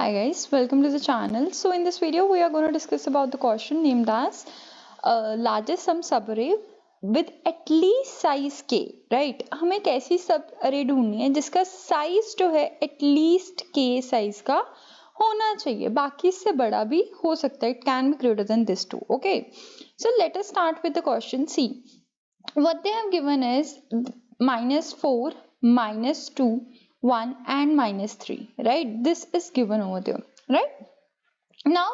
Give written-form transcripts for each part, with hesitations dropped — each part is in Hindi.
Hi guys, welcome to the channel. So in this video we are going to discuss about the question named as largest sum subarray with at least size k, right? हमें एक ऐसी सब अरे ढूंढनी है जिसका साइज जो है at least k साइज का होना चाहिए, बाकी इससे बड़ा भी हो सकता है. It can be greater than this too. Okay, so let us start with the question. See, what they have given is -4, -2, 1 and -3, right? This is given over there, right? Now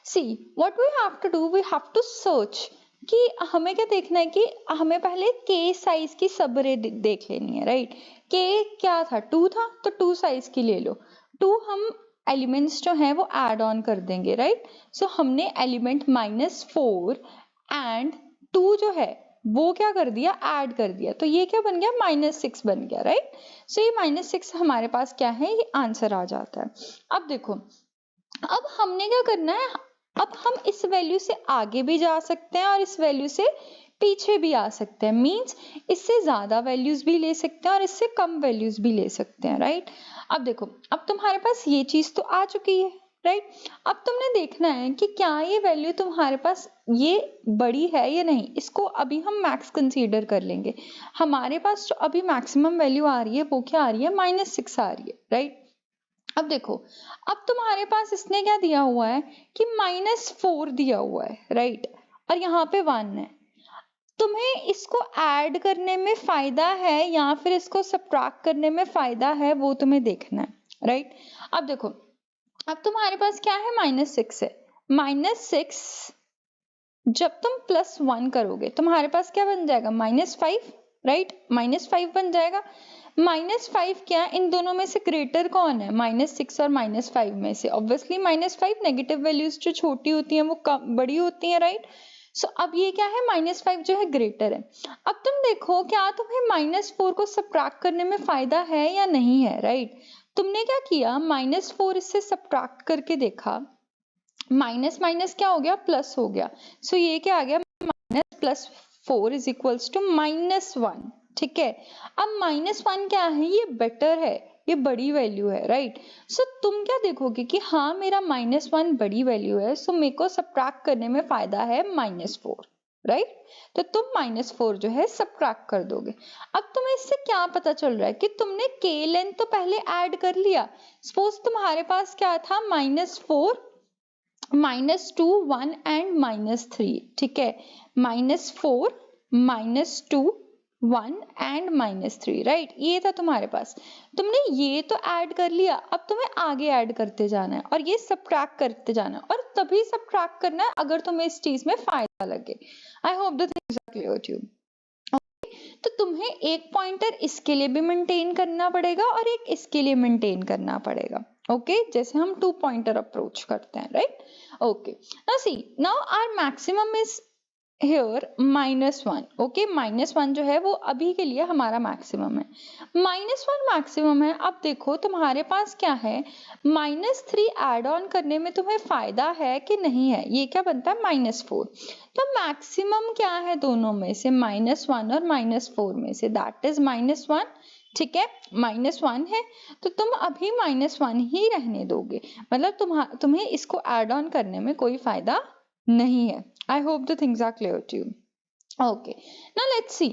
see, what we have to do, we have to search कि हमें क्या देखना है कि हमें पहले k साइज की सब अरे देख लेनी है, राइट? k क्या था, 2 था, तो 2 साइज की ले लो. 2 हम एलिमेंट्स जो हैं वो ऐड ऑन कर देंगे, राइट? सो हमने एलिमेंट -4 एंड 2 जो है वो क्या कर दिया, ऐड कर दिया, तो ये क्या बन गया, -6 बन गया, राइट? सो ये -6 हमारे पास क्या है, ये आंसर आ जाता है. अब देखो, अब हमने क्या करना है, अब हम इस वैल्यू से आगे भी जा सकते हैं और इस वैल्यू से पीछे भी आ सकते हैं. मींस इससे ज्यादा वैल्यूज भी ले सकते हैं और इससे कम वैल्यूज भी ले सकते हैं, राइट? अब देखो, अब तुम्हारे पास ये चीज तो आ चुकी है, राइट? अब तुमने देखना है कि क्या ये वैल्यू तुम्हारे पास ये बड़ी है या नहीं. इसको अभी हम मैक्स कंसीडर कर लेंगे. हमारे पास जो अभी मैक्सिमम वैल्यू आ रही है वो क्या आ रही है, -6 आ रही है, राइट? अब देखो, अब तुम्हारे पास इसने क्या दिया हुआ है कि -4 दिया हुआ है, राइट? और यहाँ पे 1 है. तुम्हें इसको ऐड करने में फायदा है या फिर इसको सब्ट्रैक्ट करने में फायदा है, वो तुम्हें देखना है, राइट? अब देखो, अब तुम्हारे पास क्या है, -6 है. -6 जब तुम +1 करोगे तुम्हारे पास क्या बन जाएगा, -5, राइट? -5 बन जाएगा. -5 क्या, इन दोनों में से ग्रेटर कौन है, -6 और -5 में से? ऑब्वियसली -5. नेगेटिव वैल्यूज जो छोटी होती हैं वो कम बड़ी होती हैं, राइट? सो अब ये क्या है, -5 जो है ग्रेटर है. अब तुम देखो, क्या तुम्हें -4 को सब्ट्रैक्ट करने में फायदा है या नहीं है, राइट? तुमने क्या किया, -4 इससे सब्ट्रैक्ट करके देखा, माइनस माइनस क्या हो गया, प्लस हो गया. सो ये क्या आ गया, -+4 इज इक्वल्स टू -1. ठीक है, अब -1 क्या है, ये बेटर है, ये बड़ी वैल्यू है, राइट? सो तुम क्या देखोगे कि हाँ मेरा -1 बड़ी वैल्यू है, सो मेरे को सब्ट्रैक्ट करने में फायदा है -4, राइट? तो तुम -4 जो है सब्ट्रैक्ट कर दोगे. अब तुम्हें इससे क्या पता चल रहा है कि तुमने k लेंथ तो पहले ऐड कर लिया. सपोज तुम्हारे पास क्या था, -4, -2, 1 एंड -3. ठीक है, -4, -2, 1 एंड -3, राइट? ये था तुम्हारे पास. तुमने ये तो ऐड कर लिया, अब तुम्हें आगे ऐड करते जाना है और ये सब्ट्रैक्ट करते जाना है, और तभी सब्ट्रैक्ट करना है अगर तुम्हें इस चीज में फायदा लगे. I hope the things are clear to you. तो तुम्हें एक पॉइंटर इसके लिए भी मेंटेन करना पड़ेगा और एक इसके लिए मेंटेन करना पड़ेगा. ओके, जैसे हम 2 पॉइंटर अप्रोच करते हैं, right? Okay, now see, now our maximum is here -1. Okay, -1 जो है वो अभी के लिए हमारा मैक्सिमम है. -1 मैक्सिमम है. अब देखो तुम्हारे पास क्या है, -3 ऐड ऑन करने में तुम्हें फायदा है कि नहीं है, ये क्या बनता है, -4. तो मैक्सिमम क्या है दोनों में से, -1 और -4 में से, दैट इज -1. ठीक है, -1 है तो तुम अभी -1 ही रहने दोगे, मतलब तुम्हें इसको ऐड ऑन करने में कोई फायदा नहीं है. I hope the things are clear to you. Okay, now let's see.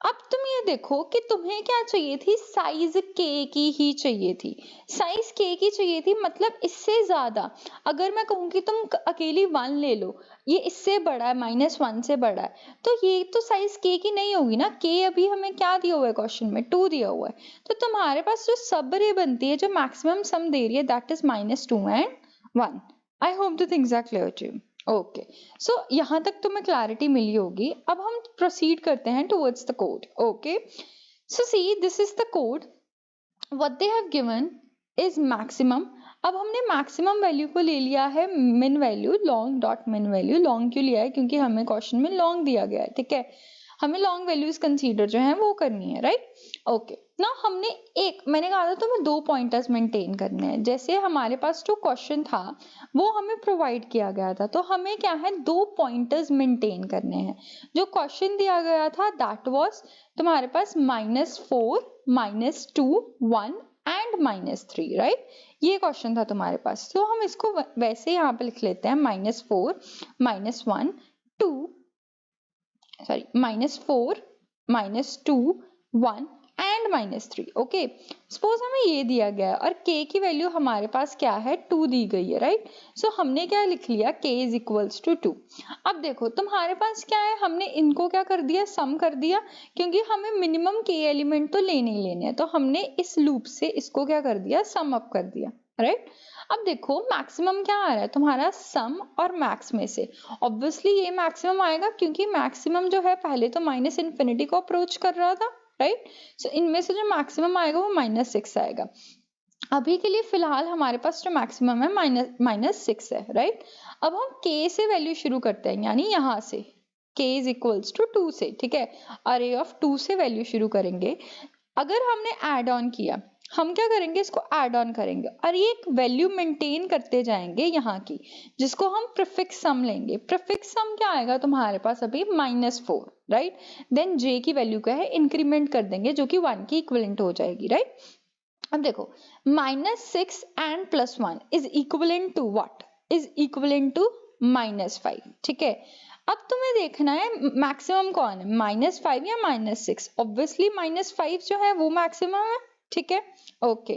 अब तुम ये देखो कि तुम्हें क्या चाहिए थी, साइज k की ही चाहिए थी. साइज k की चाहिए थी, मतलब इससे ज्यादा. अगर मैं कहूँ कि तुम अकेली 1 ले लो, ये इससे बड़ा है, -1 से बड़ा है, तो ये तो साइज k की नहीं होगी ना. k अभी हमें क्या दिया हुआ है क्वेश्चन में, 2 दिया हुआ है. तो तुम्हारे पास जो सब रे बनती है, जो मैक्सिमम सम दे रही है, that is -2 and 1. I hope the things are clear to you. Okay, so यहाँ तक तुम्हें क्लैरिटी मिली होगी. अब हम प्रोसीड करते हैं towards the code. Okay, so see, this is the code. What they have given is maximum. अब हमने मैक्सिमम वैल्यू को ले लिया है min value, long dot min value. Long क्यों लिया है, क्योंकि हमें क्वेश्चन में लॉन्ग दिया गया है. ठीक है, हमें लॉन्ग वैल्यूज कंसीडर जो है वो करनी है, राइट? ओके, ना हमने मैंने कहा था तुम्हें 2 पॉइंटर्स मेंटेन करने हैं. जैसे हमारे पास जो क्वेश्चन था वो हमें प्रोवाइड किया गया था, तो हमें क्या है, 2 पॉइंटर्स मेंटेन करने हैं. जो क्वेश्चन दिया गया था दैट वाज तुम्हारे पास -4, -2, 1 एंड -3, राइट। ये क्वेश्चन था तुम्हारे पास, तो हम इसको वैसे यहाँ पे लिख लेते हैं -4 -1 2 सॉरी -4 -2 1 एंड -3। ओके, सपोज हमें ये दिया गया है और k की वैल्यू हमारे पास क्या है, 2 दी गई है, राइट। सो हमने क्या लिख लिया, k इज इक्वल्स टू 2। अब देखो तुम्हारे पास क्या है, हमने इनको क्या कर दिया, सम कर दिया, क्योंकि हमें मिनिमम k एलिमेंट तो लेने ही लेने हैं, तो हमने इस लूप से इसको क्या कर दिया, सम अप कर दिया, राइट। अब देखो मैक्सिमम क्या आ रहा है तुम्हारा, सम और मैक्स में से ऑब्वियसली ये मैक्सिमम आएगा, क्योंकि मैक्सिमम जो है पहले तो -∞ को अप्रोच कर रहा था, राइट। सो इनमें से जो मैक्सिमम आएगा वो -6 आएगा। अभी के लिए फिलहाल हमारे पास जो मैक्सिमम है -6 है, राइट। अब हम k से वैल्यू शुरू करते हैं, यानी यहाँ से k इज इक्वल्स टू 2 से, ठीक है। अरे ऑफ 2 से वैल्यू शुरू करेंगे। अगर हमने ऐड ऑन किया, हम क्या करेंगे, इसको ऐड ऑन करेंगे और ये एक वैल्यू मेंटेन करते जाएंगे यहाँ की, जिसको हम प्रीफिक्स सम लेंगे। प्रीफिक्स सम क्या आएगा तुम्हारे पास अभी, -4, राइट। देन j की वैल्यू क्या है, इंक्रीमेंट कर देंगे, जो कि 1 की इक्विवेलेंट हो जाएगी, राइट। अब देखो -6 and +1 is equivalent to what, is equivalent to -5, ठीक है। अब तुम्हें देखना है मैक्सिमम कौन है, -5 या -6। ऑब्वियसली -5 जो है वो मैक्सिमम है, ठीक है। ओके,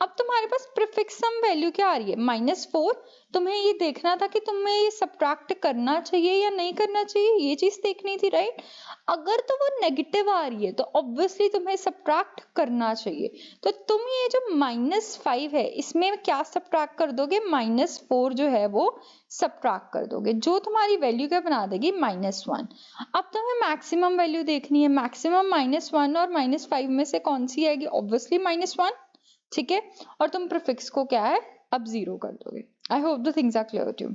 अब तुम्हारे पास प्रीफिक्स सम वैल्यू क्या आ रही है, -4। तुम्हें ये देखना था कि तुम्हें ये सब्ट्रैक्ट करना चाहिए या नहीं करना चाहिए, ये चीज देखनी थी, राइट। अगर तो वो नेगेटिव आ रही है तो ऑब्वियसली तुम्हें सब्ट्रैक्ट करना चाहिए। तो तुम ये जो -5 है इसमें क्या सब्ट्रैक्ट कर दोगे, -4 जो है वो सब्ट्रैक्ट कर दोगे, जो तुम्हारी वैल्यू क्या बना देगी, -1। अब तुम्हें मैक्सिमम वैल्यू देखनी है, मैक्सिमम -1 और -5 में से कौन सी आएगी, ऑब्वियसली -1, ठीक है। और तुम प्रीफिक्स को क्या है, अब 0 कर दोगे। I hope the things are clear to you.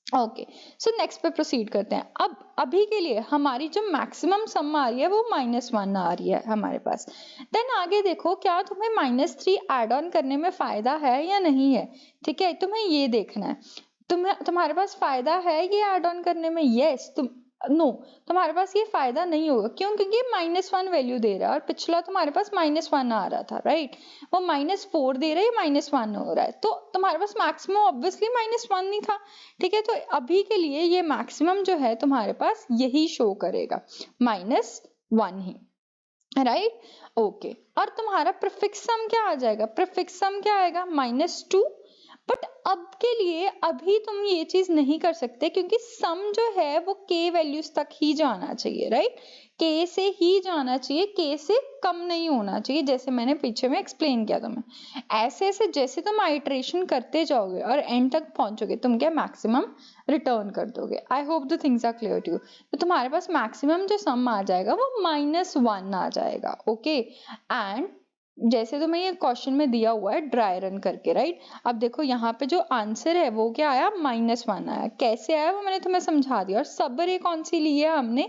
Okay, so next पे प्रोसीड करते हैं। अब अभी के लिए हमारी जो मैक्सिमम सम आ रही है वो -1 आ रही है हमारे पास। देन आगे देखो, क्या तुम्हें -3 ऐड ऑन करने में फायदा है या नहीं है, ठीक है। तुम्हें ये देखना है, तुम्हारे पास फायदा है ये ऐड ऑन करने में, यस। तुम्हारे पास ये फायदा नहीं होगा, क्यों, क्योंकि -1 वैल्यू दे रहा है और पिछला तुम्हारे पास -1 आ रहा था, राइट। वो -4 दे रहा है, -1 हो रहा है, तो तुम्हारे पास मैक्सिमम ऑब्वियसली -1 नहीं था, ठीक है। तो अभी के लिए ये मैक्सिमम जो है तुम्हारे पास यही शो करेगा, -1 ही, राइट। ओके, और तुम्हारा प्रीफिक्स सम क्या आ जाएगा, प्रीफिक्स सम क्या आएगा, -2। बट अब के लिए अभी तुम ये चीज नहीं कर सकते, क्योंकि सम जो है वो k वैल्यूज तक ही जाना चाहिए, राइट। k से ही जाना चाहिए, k से कम नहीं होना चाहिए, जैसे मैंने पीछे में एक्सप्लेन किया तुम्हें। ऐसे ऐसे जैसे तुम आइट्रेशन करते जाओगे और एंड तक पहुंचोगे, तुम क्या मैक्सिमम रिटर्न कर दोगे। I hope the things are clear to you. तो तुम्हारे पास मैक्सिमम जो सम आ जाएगा वो -1 आ जाएगा, ओके। एंड जैसे तुम्हें ये क्वेश्चन में दिया हुआ है ड्राई रन करके, राइट। अब देखो यहाँ पे जो आंसर है वो क्या आया, -1 आया। कैसे आया वो मैंने तुम्हें समझा दिया। और सब रे कौन सी ली है हमने,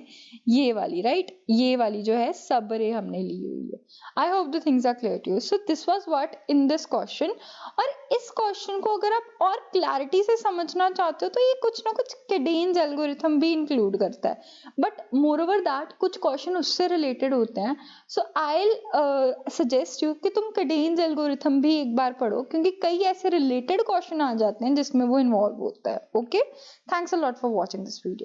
ये वाली, राइट। ये वाली जो है सब रे हमने ली हुई है। I hope the things are clear to you. So this was what in this question. और इस क्वेश्चन को अगर आप और क्लैरिटी से समझना चाहते हो तो ये कुछ ना कुछ कैडेंस एल्गोरिथम भी इंक्लूड करता है, बट मोर ओवर दैट कुछ क्वेश्चन उससे रिलेटेड होते हैं। सो आई सजेस्ट कि तुम कैडेंस एल्गोरिथम भी एक बार पढ़ो, क्योंकि कई ऐसे रिलेटेड क्वेश्चन आ जाते हैं जिसमें वो इन्वॉल्व होता है, okay. Thanks a lot for watching this video.